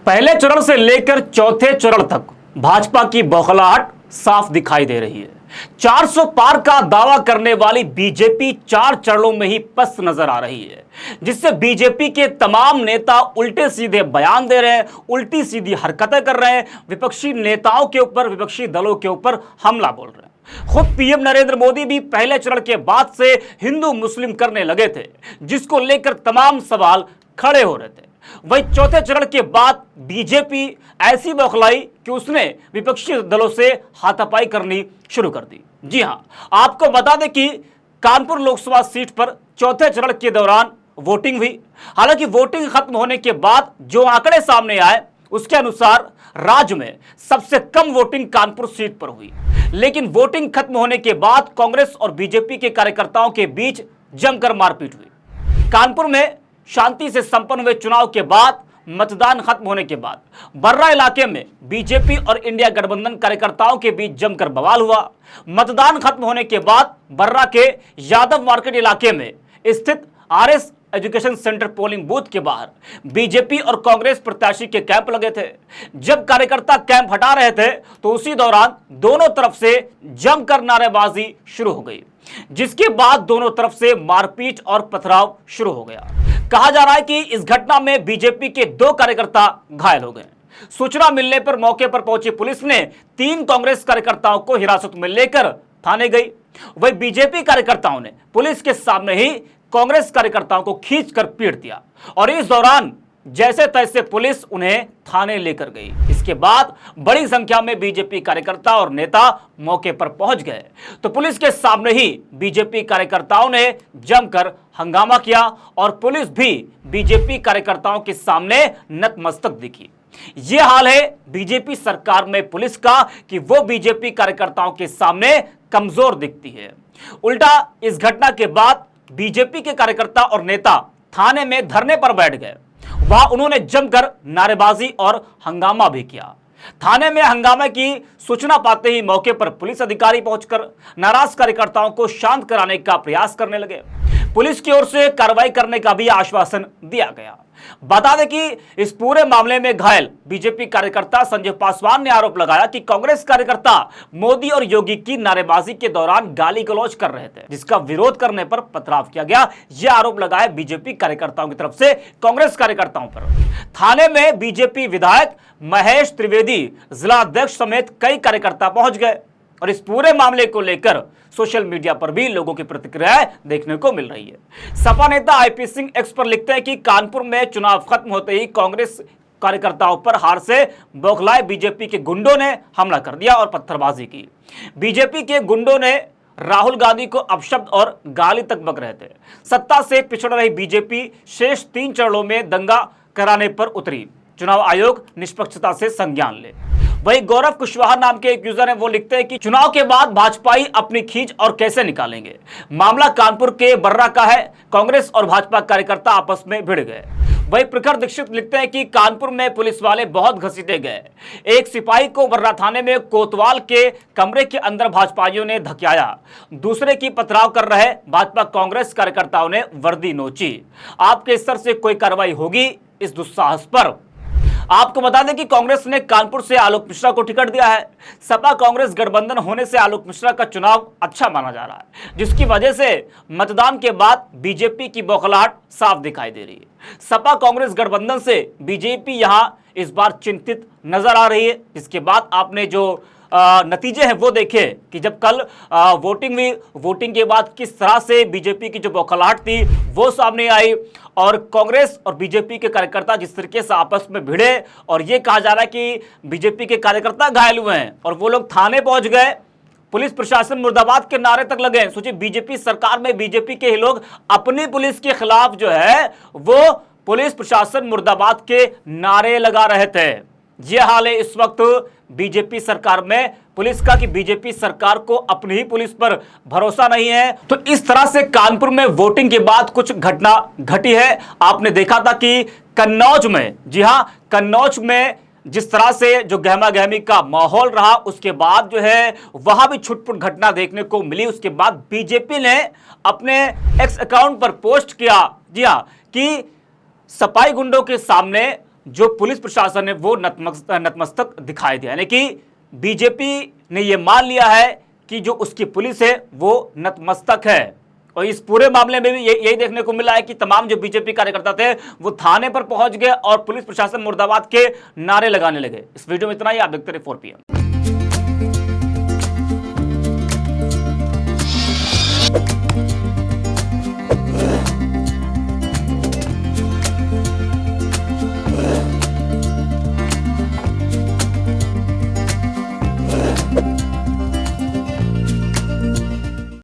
पहले चरण से लेकर चौथे चरण तक भाजपा की बौखलाहट साफ दिखाई दे रही है। 400 पार का दावा करने वाली बीजेपी 4 चरणों में ही पस्त नजर आ रही है, जिससे बीजेपी के तमाम नेता उल्टे सीधे बयान दे रहे हैं, उल्टी सीधी हरकतें कर रहे हैं, विपक्षी नेताओं के ऊपर, विपक्षी दलों के ऊपर हमला बोल रहे हैं। खुद पीएम नरेंद्र मोदी भी पहले चरण के बाद से हिंदू मुस्लिम करने लगे थे, जिसको लेकर तमाम सवाल खड़े हो रहे थे। वही चौथे चरण के बाद बीजेपी ऐसी बौखलाई कि उसने विपक्षी दलों से हाथापाई करनी शुरू कर दी। जी हां, आपको बता दें कि कानपुर लोकसभा सीट पर चौथे चरण के दौरान वोटिंग हुई। हालांकि वोटिंग खत्म होने के बाद जो आंकड़े सामने आए उसके अनुसार राज्य में सबसे कम वोटिंग कानपुर सीट पर हुई। लेकिन वोटिंग खत्म होने के बाद कांग्रेस और बीजेपी के कार्यकर्ताओं के बीच जमकर मारपीट हुई। कानपुर में शांति से संपन्न हुए चुनाव के बाद मतदान खत्म होने के बाद बर्रा इलाके में बीजेपी और इंडिया गठबंधन कार्यकर्ताओं के बीच जमकर बवाल हुआ। मतदान खत्म होने के बाद बर्रा के यादव मार्केट इलाके में स्थित RS education centre polling booth के बाहर बीजेपी और कांग्रेस प्रत्याशी के कैंप लगे थे। जब कार्यकर्ता कैंप हटा रहे थे तो उसी दौरान दोनों तरफ से जमकर नारेबाजी शुरू हो गई, जिसके बाद दोनों तरफ से मारपीट और पथराव शुरू हो गया। कहा जा रहा है कि इस घटना में बीजेपी के 2 कार्यकर्ता घायल हो गए। सूचना मिलने पर मौके पर पहुंची पुलिस ने 3 कांग्रेस कार्यकर्ताओं को हिरासत में लेकर थाने गई। वही बीजेपी कार्यकर्ताओं ने पुलिस के सामने ही कांग्रेस कार्यकर्ताओं को खींचकर पीट दिया और इस दौरान जैसे तैसे पुलिस उन्हें थाने लेकर गई। इसके बाद बड़ी संख्या में बीजेपी कार्यकर्ता और नेता मौके पर पहुंच गए तो पुलिस के सामने ही बीजेपी कार्यकर्ताओं ने जमकर हंगामा किया और पुलिस भी बीजेपी कार्यकर्ताओं के सामने नतमस्तक दिखी। ये हाल है बीजेपी सरकार में पुलिस का कि वो बीजेपी कार्यकर्ताओं के सामने कमजोर दिखती है। उल्टा इस घटना के बाद बीजेपी के कार्यकर्ता और नेता थाने में धरने पर बैठ गए। वहां उन्होंने जमकर नारेबाजी और हंगामा भी किया। थाने में हंगामे की सूचना पाते ही मौके पर पुलिस अधिकारी पहुंचकर नाराज कार्यकर्ताओं को शांत कराने का प्रयास करने लगे। पुलिस की ओर से कार्रवाई करने का भी आश्वासन दिया गया। बता दें कि इस पूरे मामले में घायल बीजेपी कार्यकर्ता संजय पासवान ने आरोप लगाया कि कांग्रेस कार्यकर्ता मोदी और योगी की नारेबाजी के दौरान गाली गलौज कर रहे थे, जिसका विरोध करने पर पथराव किया गया। यह आरोप लगाया बीजेपी कार्यकर्ताओं की तरफ से कांग्रेस कार्यकर्ताओं पर। थाने में बीजेपी विधायक महेश त्रिवेदी, जिला अध्यक्ष समेत कई कार्यकर्ता पहुंच गए और इस पूरे मामले को लेकर सोशल मीडिया पर भी लोगों की प्रतिक्रियाएं देखने को मिल रही है। सपा नेता आईपी सिंह एक्स पर लिखते हैं कि कानपुर में चुनाव खत्म होते ही कांग्रेस कार्यकर्ताओं पर हार से बौखलाए बीजेपी के गुंडों ने हमला कर दिया और पत्थरबाजी की। बीजेपी के गुंडों ने राहुल गांधी को अपशब्द और गाली तक बक रहे थे। सत्ता से पिछड़ रही बीजेपी शेष 3 चरणों में दंगा कराने पर उतरी। चुनाव आयोग निष्पक्षता से संज्ञान ले। वही गौरव कुशवाहा नाम के एक यूजर है, वो लिखते हैं कि चुनाव के बाद भाजपाई अपनी खींच और कैसे निकालेंगे। मामला कानपुर के बर्रा का है। कांग्रेस और भाजपा कार्यकर्ता आपस में भिड़ गए। वही प्रखर दीक्षित लिखते हैं कि कानपुर में पुलिस वाले बहुत घसीटे गए। एक सिपाही को बर्रा थाने में कोतवाल के कमरे के अंदर भाजपाइयों ने धकेला। दूसरे की पथराव कर रहे भाजपा कांग्रेस कार्यकर्ताओं ने वर्दी नोची। आपके स्तर से कोई कार्रवाई होगी इस दुस्साहस पर? आपको बता दें कि कांग्रेस ने कानपुर से आलोक मिश्रा को टिकट दिया है। सपा कांग्रेस गठबंधन होने से आलोक मिश्रा का चुनाव अच्छा माना जा रहा है, जिसकी वजह से मतदान के बाद बीजेपी की बौखलाहट साफ दिखाई दे रही है। सपा कांग्रेस गठबंधन से बीजेपी यहां इस बार चिंतित नजर आ रही है। इसके बाद आपने जो नतीजे हैं वो देखे कि जब कल वोटिंग हुई, वोटिंग के बाद किस तरह से बीजेपी की जो बौखलाहट थी वो सामने आई और कांग्रेस और बीजेपी के कार्यकर्ता जिस तरीके से आपस में भिड़े और ये कहा जा रहा है कि बीजेपी के कार्यकर्ता घायल हुए हैं और वो लोग थाने पहुंच गए। पुलिस प्रशासन मुर्दाबाद के नारे तक लगे। सोचिए, बीजेपी सरकार में बीजेपी के ही लोग अपनी पुलिस के खिलाफ जो है वो पुलिस प्रशासन मुर्दाबाद के नारे लगा रहे थे। यह हाल है इस वक्त बीजेपी सरकार में पुलिस का कि बीजेपी सरकार को अपनी ही पुलिस पर भरोसा नहीं है। तो इस तरह से कानपुर में वोटिंग के बाद कुछ घटना घटी है। आपने देखा था कि कन्नौज में, जी हां, कन्नौज में जिस तरह से जो गहमा गहमी का माहौल रहा, उसके बाद जो है वहां भी छुटपुट घटना देखने को मिली। उसके बाद बीजेपी ने अपने एक्स अकाउंट पर पोस्ट किया, जी हां, कि सपाई गुंडों के सामने जो पुलिस प्रशासन है वो नतमस्तक दिखाई दिया, यानी कि बीजेपी ने यह मान लिया है कि जो उसकी पुलिस है वो नतमस्तक है। और इस पूरे मामले में भी यही देखने को मिला है कि तमाम जो बीजेपी कार्यकर्ता थे वो थाने पर पहुंच गए और पुलिस प्रशासन मुर्दाबाद के नारे लगाने लगे। इस वीडियो में इतना ही, आप देखते रहिए 4PM।